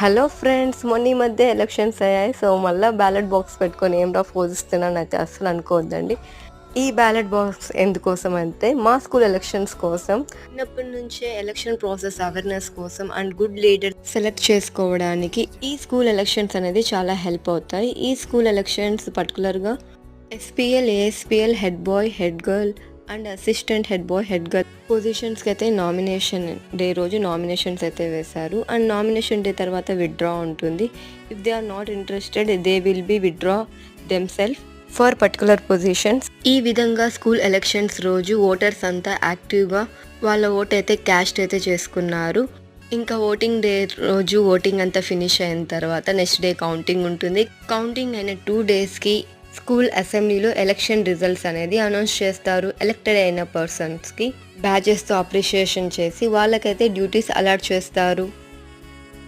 Hello friends, మొన్న ఈ మధ్య ఎలక్షన్స్ అయ్యాయి. సో మళ్ళీ బ్యాలెట్ బాక్స్ పెట్టుకొని ఏం పోజిస్తున్నాను అయితే అస్సలు అనుకోవద్దండి. ఈ బ్యాలెట్ బాక్స్ ఎందుకోసం అంటే మా స్కూల్ ఎలక్షన్స్ కోసం, చిన్నప్పటి నుంచే ఎలక్షన్ ప్రాసెస్ అవేర్నెస్ కోసం అండ్ గుడ్ లీడర్ సెలెక్ట్ చేసుకోవడానికి ఈ స్కూల్ ఎలక్షన్స్ అనేది చాలా హెల్ప్ అవుతాయి. ఈ స్కూల్ ఎలక్షన్స్ పర్టికులర్గా SPL, ASPL, head boy, head girl and assistant head boy, head girl పొజిషన్స్కి అయితే నామినేషన్ డే రోజు నామినేషన్స్ అయితే వేశారు. అండ్ నామినేషన్ డే తర్వాత విత్డ్రా ఉంటుంది. If they are not interested they will be withdraw themself for particular positions. ఈ విధంగా school elections రోజు ఓటర్స్ అంతా యాక్టివ్గా వాళ్ళ ఓట్ అయితే క్యాస్ట్ అయితే చేసుకున్నారు. ఇంకా ఓటింగ్ డే రోజు ఓటింగ్ అంతా ఫినిష్ అయిన తర్వాత నెక్స్ట్ డే కౌంటింగ్ ఉంటుంది. కౌంటింగ్ అయిన 2 డేస్కి స్కూల్ అసెంబ్లీలో ఎలక్షన్ రిజల్ట్స్ అనేది అనౌన్స్ చేస్తారు. ఎలక్టెడ్ అయిన పర్సన్స్కి బ్యాచెస్తో అప్రిషియేషన్ చేసి వాళ్ళకైతే డ్యూటీస్ అలాట్ చేస్తారు.